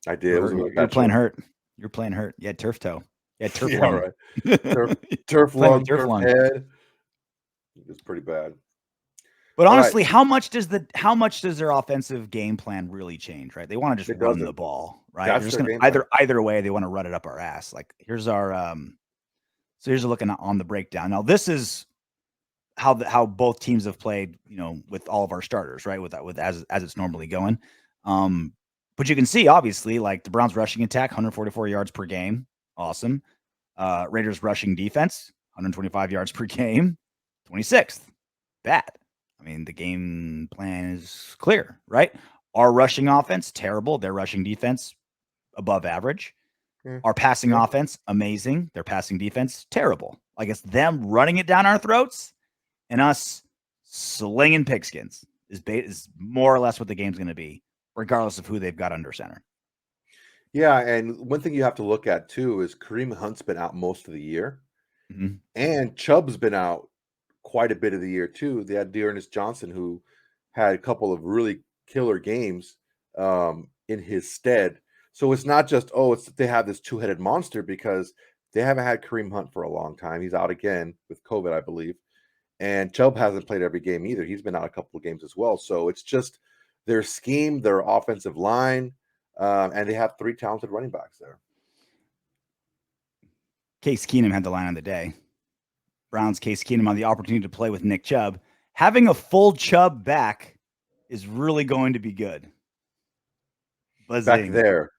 I did. You were playing hurt. You were playing hurt. You had turf toe. You had turf lung. Right. turf lung, turf head. It was pretty bad. But honestly, right. how much does their offensive game plan really change, right? They want to just run the ball, right? They're just going to either way, they want to run it up our ass. Like here's our so here's a look on the breakdown. Now this is how both teams have played, with all of our starters, right? With as it's normally going. But you can see obviously like the Browns rushing attack, 144 yards per game. Awesome. Raiders rushing defense, 125 yards per game, 26th. Bad. I mean, the game plan is clear, right? Our rushing offense, terrible. Their rushing defense, above average. Our passing offense, amazing. Their passing defense, terrible. I guess them running it down our throats and us slinging pigskins is more or less what the game's going to be, regardless of who they've got under center. Yeah, and one thing you have to look at, too, is Kareem Hunt's been out most of the year. Mm-hmm. And Chubb's been out quite a bit of the year too. They had Dearness Johnson, who had a couple of really killer games in his stead. So it's not just they have this two-headed monster, because they haven't had Kareem Hunt for a long time. He's out again with COVID, I believe, and Chubb hasn't played every game either. He's been out a couple of games as well. So it's just their scheme, their offensive line, and they have 3 talented running backs there. Case Keenum had the line of the day. Browns Case Keenum on the opportunity to play with Nick Chubb. Having a full Chubb back is really going to be good. Buzzing. Back there.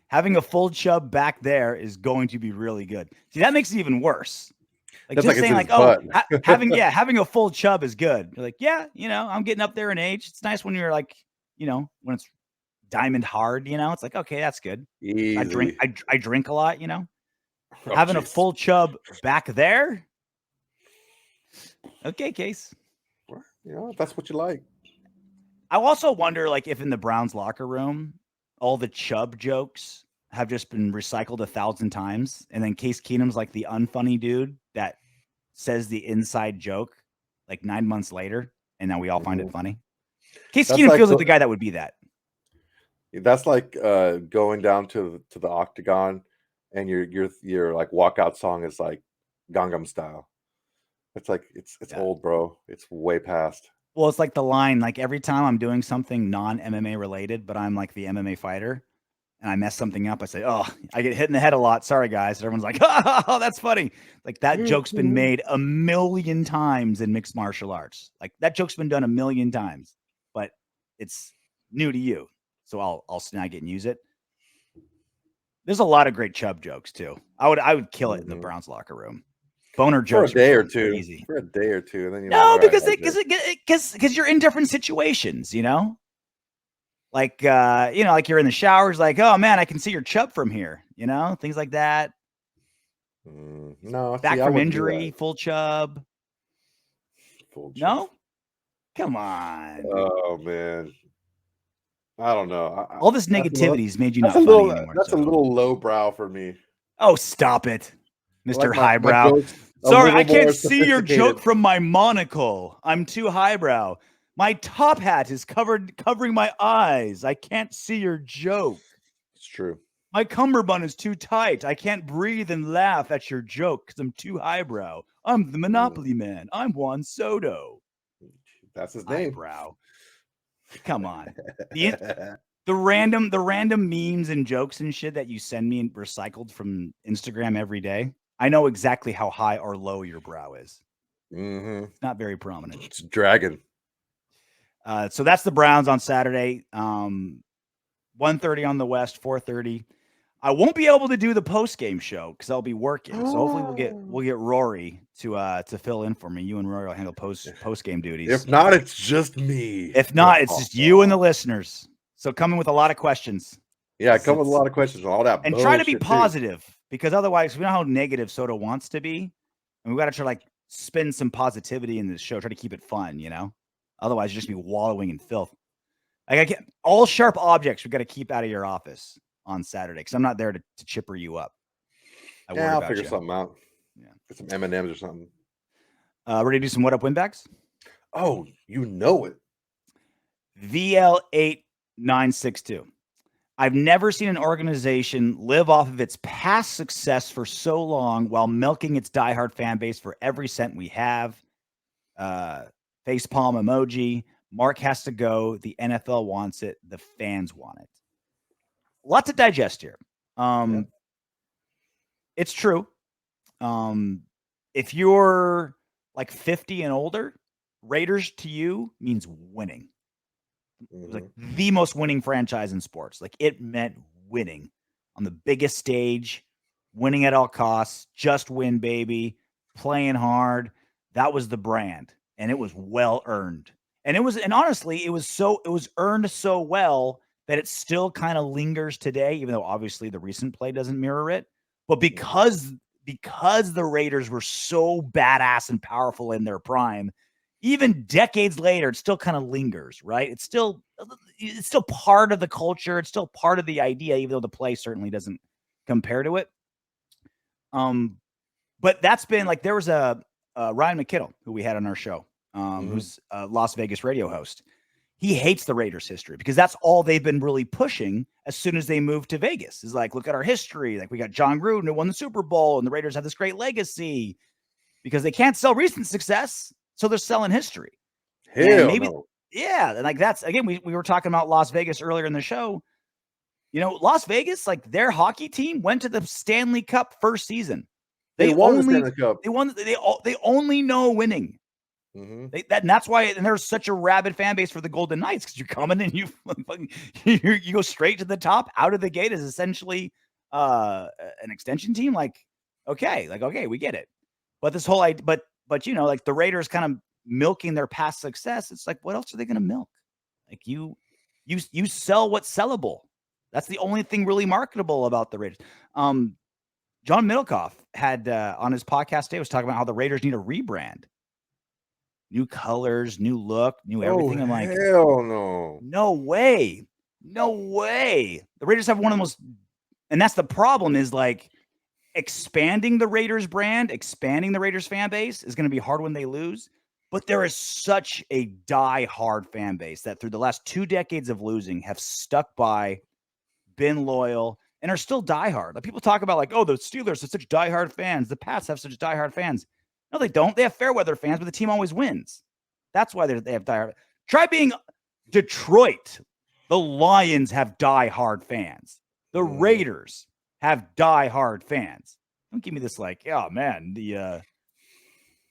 Having a full Chubb back there is going to be really good. See, that makes it even worse. Like that's just saying like, having a full Chubb is good. You're like, yeah, I'm getting up there in age. It's nice when you're like, when it's diamond hard, it's like, okay, that's good. Easy. I drink a lot, having a full Chubb back there. Okay, Case. If that's what you like. I also wonder, like, if in the Browns locker room, all the Chubb jokes have just been recycled 1,000 times, and then Case Keenum's like the unfunny dude that says the inside joke like 9 months later, and now we all find it funny. Case Keenum feels like the guy that would be that. That's like going down to the octagon, and your like walkout song is like Gangnam Style. It's like it's old, bro. It's way past. Well, it's like the line, like every time I'm doing something non-MMA related, but I'm like the MMA fighter, and I mess something up, I say, "Oh, I get hit in the head a lot. Sorry, guys." And everyone's like, "Oh, that's funny." Like that joke's been made 1,000,000 times in mixed martial arts. Like that joke's been done 1,000,000 times, but it's new to you, so I'll snag it and use it. There's a lot of great Chubb jokes too. I would kill it in the Browns locker room. Boner jokes for a day or two. Crazy. For a day or two, and then because you're in different situations, like like you're in the showers, like, oh man, I can see your Chubb from here, things like that. No, back from injury, full Chubb. No, come on. Oh man, I don't know. All this negativity's made you not funny anymore. That's a little lowbrow for me. Oh, stop it. Mr. Highbrow. Sorry, I can't see your joke from my monocle. I'm too highbrow. My top hat is covering my eyes. I can't see your joke. It's true. My cummerbund is too tight. I can't breathe and laugh at your joke because I'm too highbrow. I'm the Monopoly Man. I'm Juan Soto. That's his name. Highbrow. Come on. The random memes and jokes and shit that you send me recycled from Instagram every day. I know exactly how high or low your brow is. Mm-hmm. It's not very prominent. It's dragon. So that's the Browns on Saturday. 1:30 on the West, 4:30. I won't be able to do the post-game show because I'll be working. So hopefully we'll get Rory to fill in for me. You and Rory will handle post-game duties. If not, it's just me. If not, it's just you and the listeners. So come in with a lot of questions. Yeah, come with a lot of questions, all that, and try to be positive because otherwise, we know how negative Soto wants to be, and we got to try to like spin some positivity in this show. Try to keep it fun, Otherwise, you just be wallowing in filth. Like I can't, all sharp objects we got to keep out of your office on Saturday because I'm not there to chipper you up. I'll figure something out. Yeah, get some M&Ms or something. Ready to do some What Up Windbags? Oh, you know it. VL8962. I've never seen an organization live off of its past success for so long while milking its diehard fan base for every cent we have. Facepalm emoji. Mark has to go. The NFL wants it. The fans want it. A lot to digest here. It's true. If you're like 50 and older, Raiders to you means winning. It was like the most winning franchise in sports. Like it meant winning on the biggest stage, winning at all costs, just win, baby, playing hard. That was the brand, and it was well earned. And honestly, it was earned so well that it still kind of lingers today, even though obviously the recent play doesn't mirror it. But because the Raiders were so badass and powerful in their prime, even decades later, it still kind of lingers, right? It's still part of the culture. It's still part of the idea, even though the play certainly doesn't compare to it. But that's been like, there was a Ryan McKinnell who we had on our show, who's a Las Vegas radio host. He hates the Raiders history because that's all they've been really pushing as soon as they moved to Vegas. Is like, look at our history. Like we got John Gruden who won the Super Bowl, and the Raiders have this great legacy because they can't sell recent success. So they're selling history. No. Yeah. And like that's, again, we were talking about Las Vegas earlier in the show. You know, Las Vegas, like their hockey team went to the Stanley Cup first season. They won the Stanley Cup. They only know winning. And that's why, and there's such a rabid fan base for the Golden Knights, because you're coming and you go straight to the top out of the gate as essentially an extension team. Like, okay, we get it. But this whole idea, but you know, like the Raiders kind of milking their past success. It's like, what else are they going to milk? Like you sell what's sellable. That's the only thing really marketable about the Raiders. John Middlecoff had on his podcast today was talking about how the Raiders need a rebrand. New colors, new look, new everything. I'm like, hell no. No way. No way. The Raiders have one of the most, and that's the problem, is like expanding the Raiders brand, expanding the Raiders fan base is going to be hard when they lose. But there is such a die-hard fan base that through the last 2 decades of losing have stuck by, been loyal, and are still diehard. Like people talk about like, oh, the Steelers have such diehard fans. The Pats have such diehard fans. No, they don't. They have fair weather fans, but the team always wins. That's why they have diehard. Try being Detroit. The Lions have diehard fans. The Raiders have diehard fans. Don't give me this like, oh man, the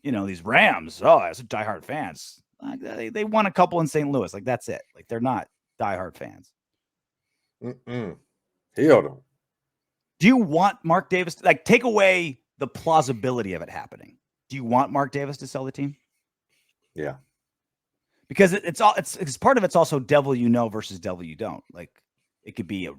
these Rams. Oh, that's diehard fans. They won a couple in St. Louis. Like that's it. Like they're not diehard fans. Hell no. Do you want Mark Davis to, like, take away the plausibility of it happening? Do you want Mark Davis to sell the team? Yeah. Because it's part of it's also devil you know versus devil you don't. Like it could be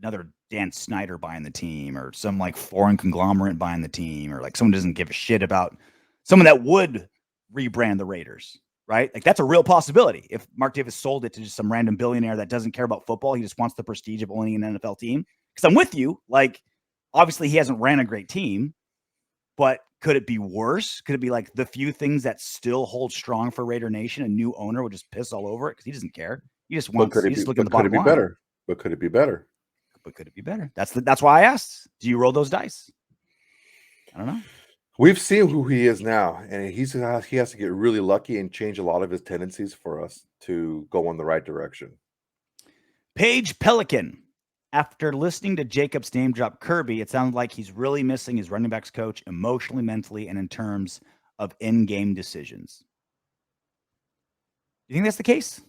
another Dan Snyder buying the team, or some like foreign conglomerate buying the team, or like someone doesn't give a shit about someone that would rebrand the Raiders, right? Like that's a real possibility. If Mark Davis sold it to just some random billionaire that doesn't care about football, he just wants the prestige of owning an NFL team. Because I'm with you. Like obviously he hasn't ran a great team, but could it be worse? Could it be like the few things that still hold strong for Raider Nation? A new owner would just piss all over it because he doesn't care. He just wants. He's just looking at the bottom line. Better? But could it be better? But could it be better? That's why I asked. Do you roll those dice? I don't know. We've seen who he is now, and he has to get really lucky and change a lot of his tendencies for us to go in the right direction. Paige Pelican. After listening to Jacob's name drop Kirby, it sounds like he's really missing his running backs coach emotionally, mentally, and in terms of in-game decisions. Do you think that's the case?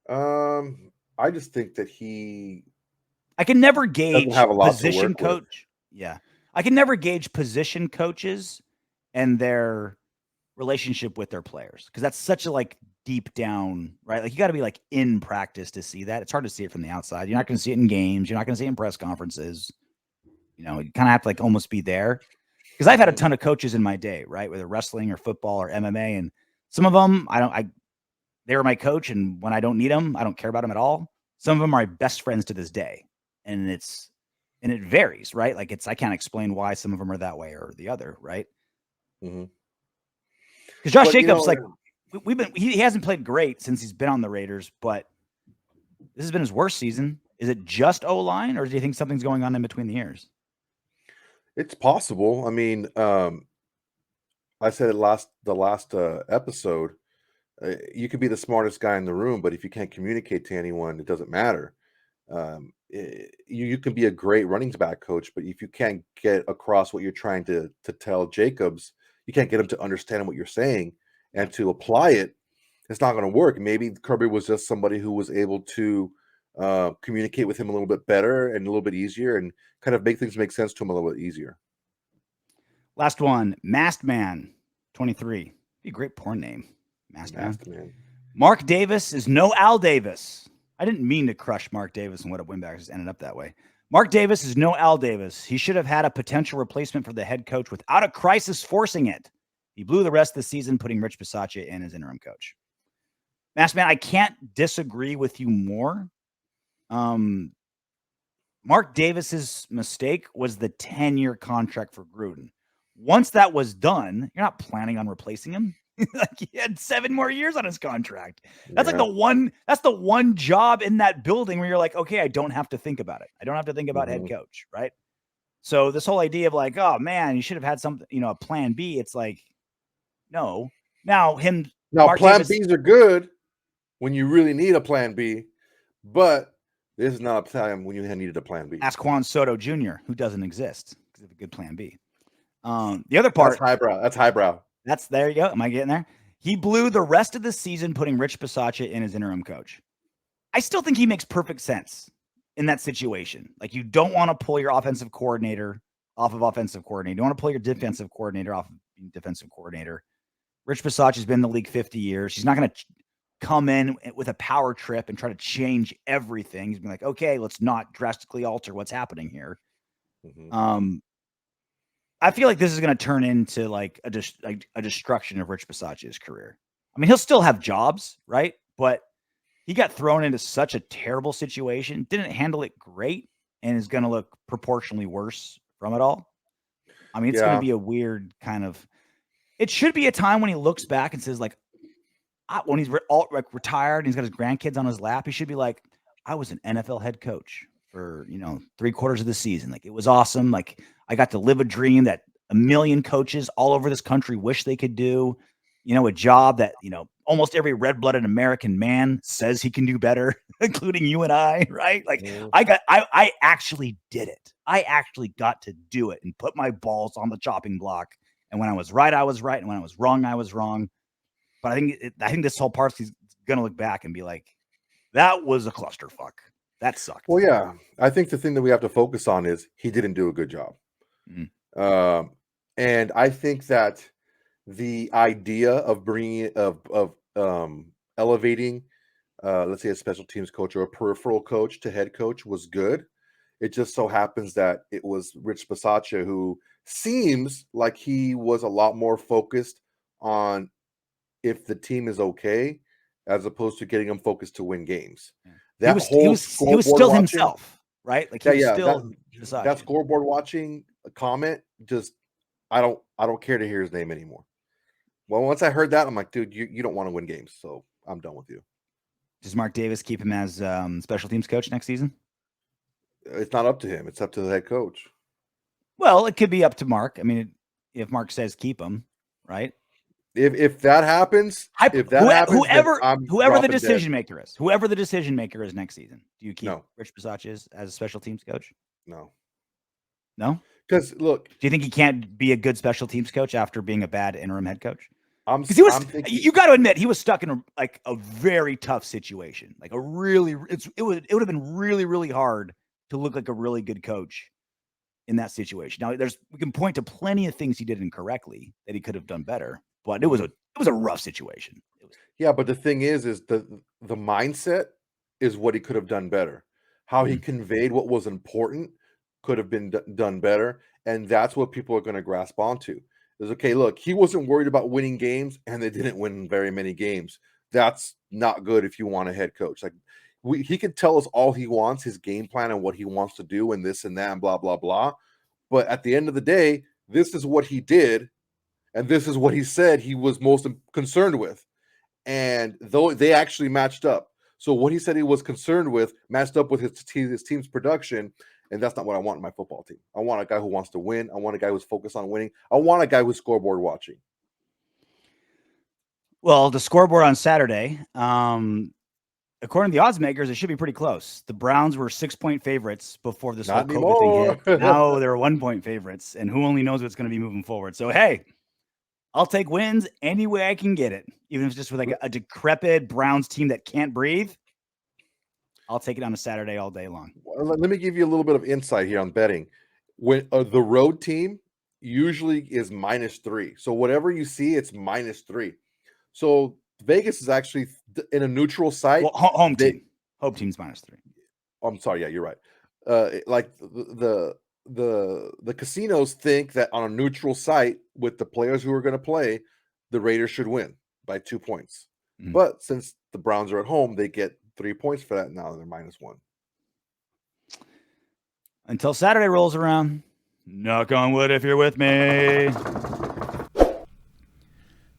I just think that I can never gauge have a lot position coach. Yeah. I can never gauge position coaches and their relationship with their players, because that's such a like deep down, right? Like you got to be like in practice to see that. It's hard to see it from the outside. You're not going to see it in games. You're not going to see it in press conferences. You know, you kind of have to like almost be there, because I've had a ton of coaches in my day, right? Whether wrestling or football or MMA, and some of them, they were my coach, and when I don't need them, I don't care about them at all. Some of them are my best friends to this day, and it varies, right? Like I can't explain why some of them are that way or the other, right? Because Josh Jacobs, he hasn't played great since he's been on the Raiders, but this has been his worst season. Is it just O-line, or do you think something's going on in between the ears? It's possible. I mean, I said it the last episode. You could be the smartest guy in the room, but if you can't communicate to anyone, it doesn't matter. You can be a great running back coach, but if you can't get across what you're trying to tell Jacobs, you can't get him to understand what you're saying and to apply it. It's not going to work. Maybe Kirby was just somebody who was able to communicate with him a little bit better and a little bit easier, and kind of make things make sense to him a little bit easier. Last one, Masked Man, 23. Be a great porn name, Masked Man. Mark Davis is no Al Davis. I didn't mean to crush Mark Davis and what Windbags ended up that way. Mark Davis is no Al Davis. He should have had a potential replacement for the head coach without a crisis forcing it. He blew the rest of the season, putting Rich Bisaccia in as interim coach. Masked Man, I can't disagree with you more. Mark Davis's mistake was the 10-year contract for Gruden. Once that was done, you're not planning on replacing him. Like, he had 7 more years on his contract. That's like the one job in that building where you're like, okay, I don't have to think about it. I don't have to think about head coach, right? So this whole idea of like, oh man, you should have had something, a plan B. It's like, no. Now plan Bs are good when you really need a plan B, but this is not a time when you needed a plan B. Ask Juan Soto Jr., who doesn't exist because of a good plan B. The other part, that's highbrow. There you go. Am I getting there? He blew the rest of the season, putting Rich Bisaccia in as interim coach. I still think he makes perfect sense in that situation. Like, you don't want to pull your offensive coordinator off of offensive coordinator. You don't want to pull your defensive coordinator off of defensive coordinator. Rich Bisaccia's been in the league 50 years. He's not going to come in with a power trip and try to change everything. He's been like, okay, let's not drastically alter what's happening here. I feel like this is going to turn into like a destruction of Rich Bisaccia's career. I mean, he'll still have jobs, right? But he got thrown into such a terrible situation, didn't handle it great, and is going to look proportionally worse from it all. I mean, it's going to be a weird kind of. It should be a time when he looks back and says, like, when he's retired and he's got his grandkids on his lap, he should be like, I was an NFL head coach for 3/4 of the season. Like, it was awesome. Like, I got to live a dream that a million coaches all over this country wish they could do. A job that almost every red-blooded American man says he can do better, including you and I, right? Like, I actually did it. I actually got to do it and put my balls on the chopping block. And when I was right, I was right, and when I was wrong, I was wrong. But I think this whole part, he's gonna look back and be like, that was a clusterfuck. That sucked. Well, yeah. I think the thing that we have to focus on is he didn't do a good job. And I think that the idea of bringing elevating, let's say, a special teams coach or a peripheral coach to head coach was good. It just so happens that it was Rich Bisaccia who seems like he was a lot more focused on if the team is okay, as opposed to getting them focused to win games. He was still himself, right? Like, that scoreboard watching comment, just I don't care to hear his name anymore. Well, once I heard that, I'm like, dude, you don't want to win games, so I'm done with you. Does Mark Davis keep him as special teams coach next season? It's not up to him. It's up to the head coach. Well, it could be up to Mark. I mean, if Mark says keep him, right? If that happens, whoever the decision maker is next season, do you keep Rich Bisaccia as a special teams coach? No. Because look, do you think he can't be a good special teams coach after being a bad interim head coach? You got to admit, he was stuck in a very tough situation. Like, it would have been really, really hard to look like a really good coach in that situation. Now, we can point to plenty of things he did incorrectly that he could have done better. But it was a rough situation. But the thing is the mindset is what he could have done better. How he conveyed what was important could have been done better, and that's what people are going to grasp onto. Is, okay, look, he wasn't worried about winning games, and they didn't win very many games. That's not good if you want a head coach. Like, he can tell us all he wants, his game plan and what he wants to do, and this and that, and blah blah blah. But at the end of the day, this is what he did. And this is what he said he was most concerned with. And though they actually matched up. So what he said he was concerned with matched up with his team's production. And that's not what I want in my football team. I want a guy who wants to win. I want a guy who's focused on winning. I want a guy who's scoreboard watching. Well, the scoreboard on Saturday, according to the odds makers, it should be pretty close. The Browns were 6-point favorites before this whole COVID thing hit. Now they're 1-point favorites, and who only knows what's going to be moving forward. So, hey, I'll take wins any way I can get it, even if it's just with like a decrepit Browns team that can't breathe. I'll take it on a Saturday all day long. Well, let me give you a little bit of insight here on betting. When the road team usually is -3, so whatever you see, it's -3. So Vegas is actually in a neutral site. Well, home team. Home team's -3. I'm sorry. Yeah, you're right. Like the casinos think that on a neutral site with the players who are going to play, the Raiders should win by 2 points. Mm-hmm. But since the Browns are at home, they get 3 points for that. Now they're -1. Until Saturday rolls around, knock on wood if you're with me.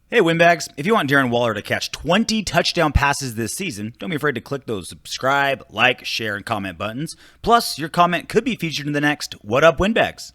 Hey, Windbags, if you want Darren Waller to catch 20 touchdown passes this season, don't be afraid to click those subscribe, like, share, and comment buttons. Plus, your comment could be featured in the next What Up, Windbags?